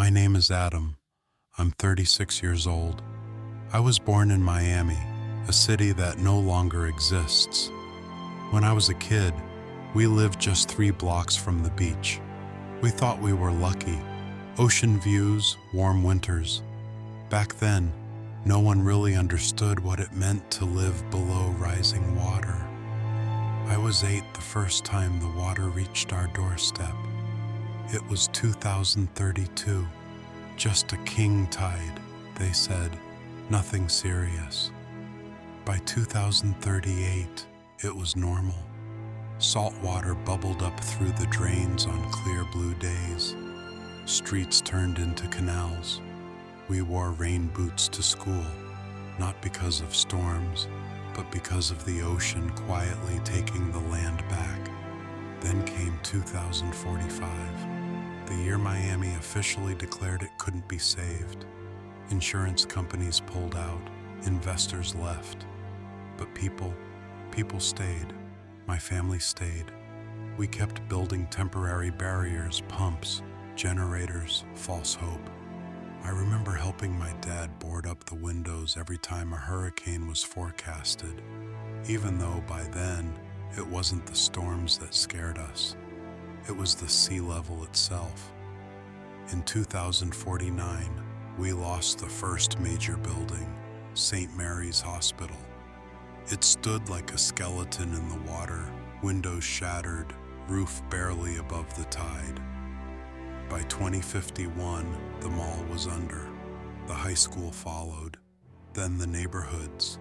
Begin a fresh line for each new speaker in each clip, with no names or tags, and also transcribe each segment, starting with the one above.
My name is Adam. I'm 36 years old. I was born in Miami, a city that no longer exists. When I was a kid, we lived just 3 blocks from the beach. We thought we were lucky. Ocean views, warm winters. Back then, no one really understood what it meant to live below rising water. I was 8 the first time the water reached our doorstep. It was 2032. Just a king tide, they said. Nothing serious. By 2038, it was normal. Salt water bubbled up through the drains on clear blue days. Streets turned into canals. We wore rain boots to school, not because of storms, but because of the ocean quietly taking the land back. Then came 2045, the year Miami officially declared it couldn't be saved. Insurance companies pulled out, investors left. But people stayed. My family stayed. We kept building temporary barriers, pumps, generators, false hope. I remember helping my dad board up the windows every time a hurricane was forecasted, even though by then it wasn't the storms that scared us. It was the sea level itself. In 2049, we lost the first major building, St. Mary's Hospital. It stood like a skeleton in the water, windows shattered, roof barely above the tide. By 2051, the mall was under. The high school followed, then the neighborhoods.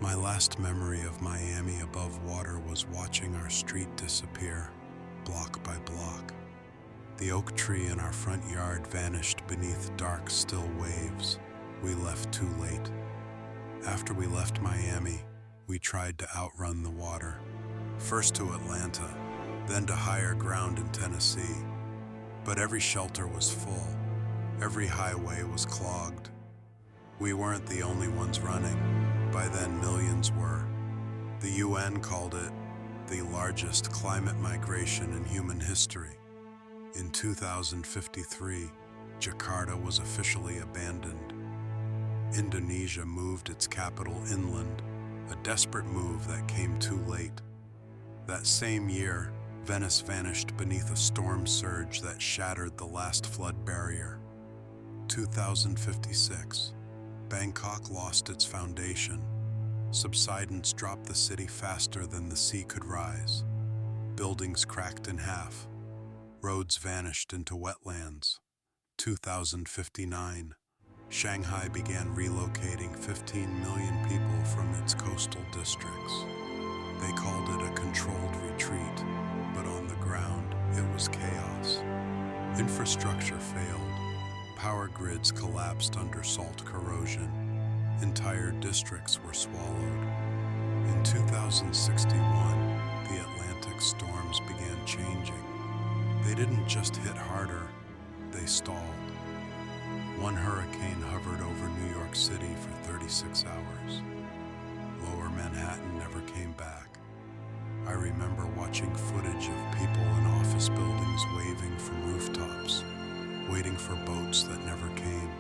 My last memory of Miami above water was watching our street disappear, block by block. The oak tree in our front yard vanished beneath dark, still waves. We left too late. After we left Miami, we tried to outrun the water. First to Atlanta, then to higher ground in Tennessee. But every shelter was full. Every highway was clogged. We weren't the only ones running. By then, millions were. The UN called it the largest climate migration in human history. In 2053, Jakarta was officially abandoned. Indonesia moved its capital inland, a desperate move that came too late. That same year, Venice vanished beneath a storm surge that shattered the last flood barrier. 2056, Bangkok lost its foundation. Subsidence dropped the city faster than the sea could rise. Buildings cracked in half. Roads vanished into wetlands. 2059, Shanghai began relocating 15 million people from its coastal districts. They called it a controlled retreat, but on the ground, it was chaos. Infrastructure failed. Power grids collapsed under salt corrosion. Entire districts were swallowed. In 2061, the Atlantic storms began changing. They didn't just hit harder, they stalled. One hurricane hovered over New York City for 36 hours. Lower Manhattan never came back. I remember watching footage of people in office buildings waving from rooftops, waiting for boats that never came.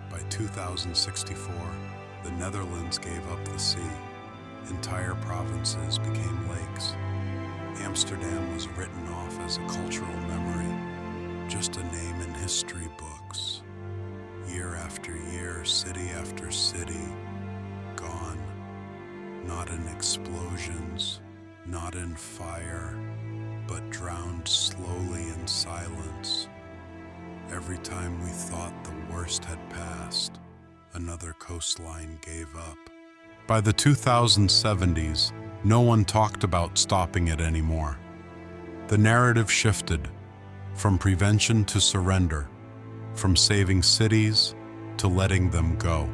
By 2064, the Netherlands gave up the sea. Entire provinces became lakes. Amsterdam was written off as a cultural memory, just a name in history books. Year after year, city after city, gone. Not in explosions, not in fire, but drowned slowly in silence. Every time we thought the worst had passed, another coastline gave up. By the 2070s, no one talked about stopping it anymore. The narrative shifted from prevention to surrender, from saving cities to letting them go.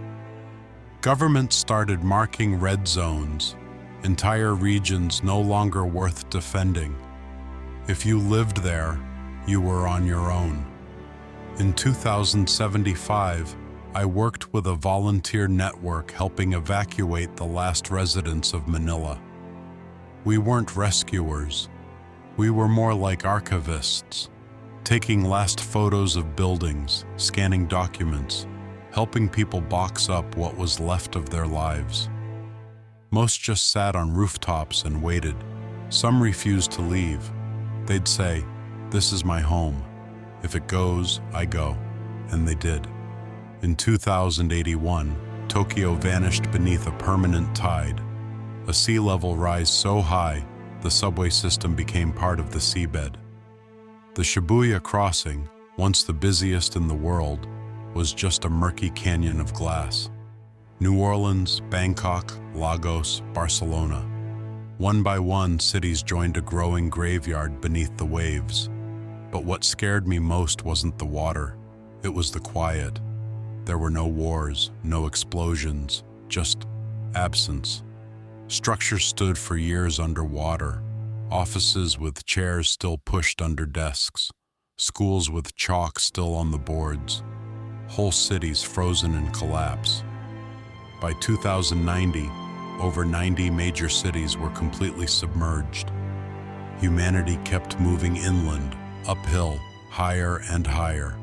Governments started marking red zones, entire regions no longer worth defending. If you lived there, you were on your own. In 2075, I worked with a volunteer network helping evacuate the last residents of Manila. We weren't rescuers. We were more like archivists. taking last photos of buildings, scanning documents, helping people box up what was left of their lives. Most just sat on rooftops and waited. Some refused to leave. They'd say, "This is my home. If it goes, I go." And they did. In 2081, Tokyo vanished beneath a permanent tide. A sea level rise so high, the subway system became part of the seabed. The Shibuya crossing, once the busiest in the world, was just a murky canyon of glass. New Orleans, Bangkok, Lagos, Barcelona. One by one, cities joined a growing graveyard beneath the waves. But what scared me most wasn't the water, it was the quiet. There were no wars, no explosions, just absence. Structures stood for years underwater, offices with chairs still pushed under desks, schools with chalk still on the boards, whole cities frozen in collapse. By 2090, over 90 major cities were completely submerged. Humanity kept moving inland, uphill, higher and higher,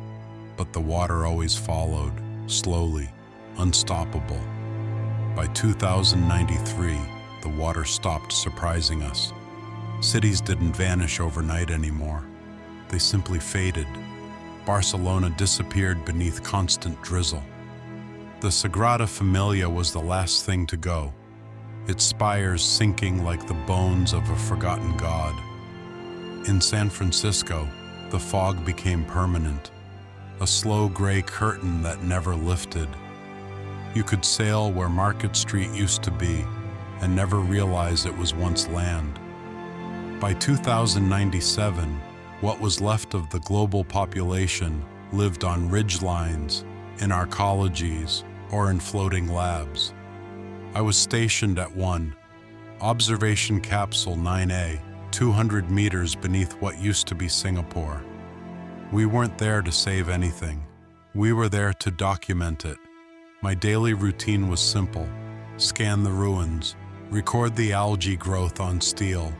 but the water always followed, slowly, unstoppable. By 2093, the water stopped surprising us. Cities didn't vanish overnight anymore. They simply faded. Barcelona disappeared beneath constant drizzle. The Sagrada Familia was the last thing to go, its spires sinking like the bones of a forgotten god. In San Francisco, the fog became permanent, a slow gray curtain that never lifted. You could sail where Market Street used to be and never realize it was once land. By 2097, what was left of the global population lived on ridge lines, in arcologies, or in floating labs. I was stationed at one, Observation Capsule 9A, 200 meters beneath what used to be Singapore. We weren't there to save anything. We were there to document it. My daily routine was simple: scan the ruins, record the algae growth on steel,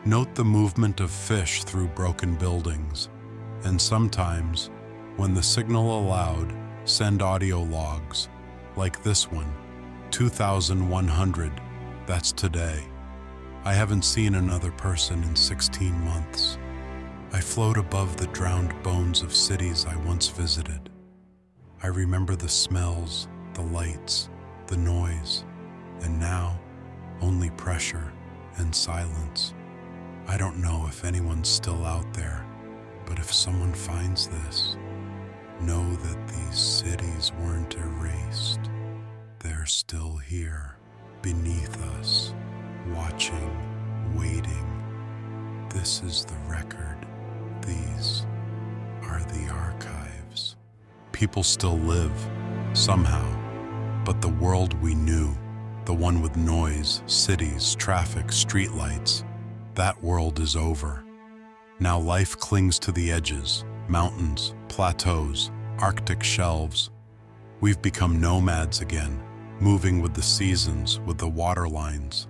note the movement of fish through broken buildings, and sometimes, when the signal allowed, send audio logs, like this one, 2100, that's today. I haven't seen another person in 16 months. I float above the drowned bones of cities I once visited. I remember the smells, the lights, the noise, and now only pressure and silence. I don't know if anyone's still out there, but if someone finds this, know that these cities weren't erased. They're still here, beneath us, watching, waiting. This is the record. These are the archives. People still live, somehow, but the world we knew, the one with noise, cities, traffic, streetlights, that world is over. Now life clings to the edges, mountains, plateaus, Arctic shelves. We've become nomads again, moving with the seasons, with the water lines.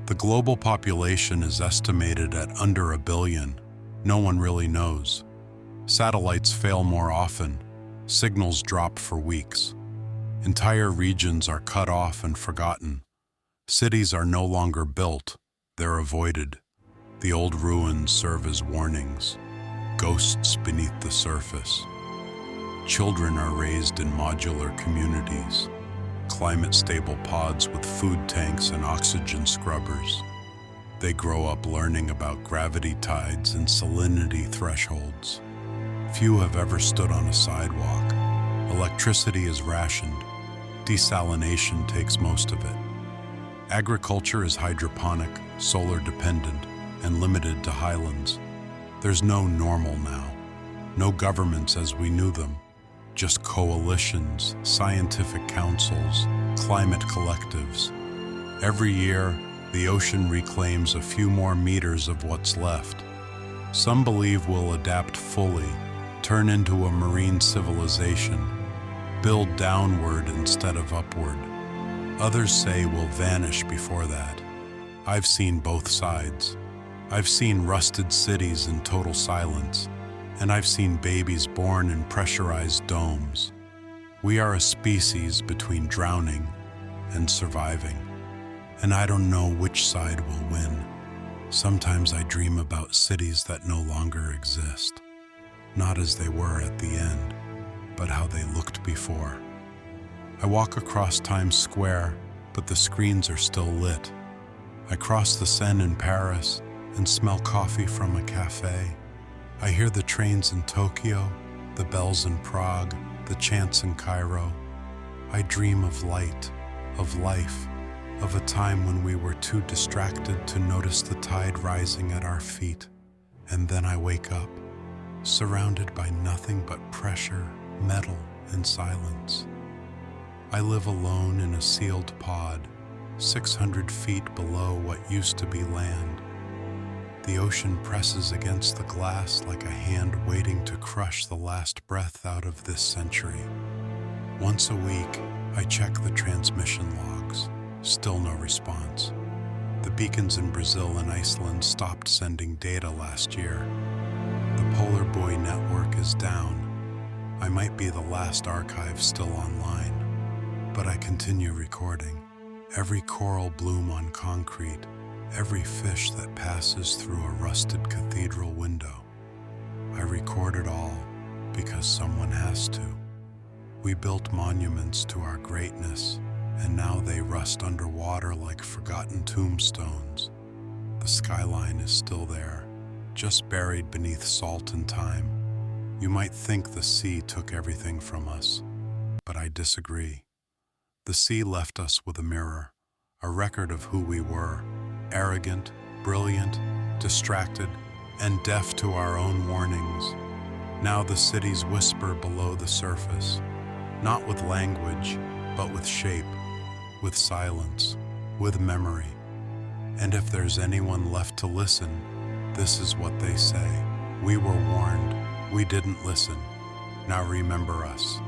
The global population is estimated at under 1 billion. No one really knows. Satellites fail more often. Signals drop for weeks. Entire regions are cut off and forgotten. Cities are no longer built, they're avoided. The old ruins serve as warnings, ghosts beneath the surface. Children are raised in modular communities, climate-stable pods with food tanks and oxygen scrubbers. They grow up learning about gravity tides and salinity thresholds. Few have ever stood on a sidewalk. Electricity is rationed. Desalination takes most of it. Agriculture is hydroponic, solar-dependent, and limited to highlands. There's no normal now. No governments as we knew them. Just coalitions, scientific councils, climate collectives. Every year, the ocean reclaims a few more meters of what's left. Some believe we'll adapt fully, turn into a marine civilization, build downward instead of upward. Others say we'll vanish before that. I've seen both sides. I've seen rusted cities in total silence, And I've seen babies born in pressurized domes. We are a species between drowning and surviving, and I don't know which side will win. Sometimes I dream about cities that no longer exist, not as they were at the end, but how they looked before. I walk across Times Square, but the screens are still lit. I cross the Seine in Paris and smell coffee from a cafe. I hear the trains in Tokyo, the bells in Prague, the chants in Cairo. I dream of light, of life, of a time when we were too distracted to notice the tide rising at our feet. And then I wake up, surrounded by nothing but pressure, metal, and silence. I live alone in a sealed pod, 600 feet below what used to be land. The ocean presses against the glass like a hand waiting to crush the last breath out of this century. Once a week, I check the transmission logs. Still no response. The beacons in Brazil and Iceland stopped sending data last year. The Polar Buoy network is down. I might be the last archive still online, but I continue recording. Every coral bloom on concrete, every fish that passes through a rusted cathedral window. I record it all because someone has to. We built monuments to our greatness, and now they rust underwater like forgotten tombstones. The skyline is still there, just buried beneath salt and time. You might think the sea took everything from us, but I disagree. The sea left us with a mirror, a record of who we were, arrogant, brilliant, distracted, and deaf to our own warnings. Now the cities whisper below the surface, not with language, but with shape, with silence, with memory. And if there's anyone left to listen, this is what they say. We were warned, we didn't listen. Now remember us.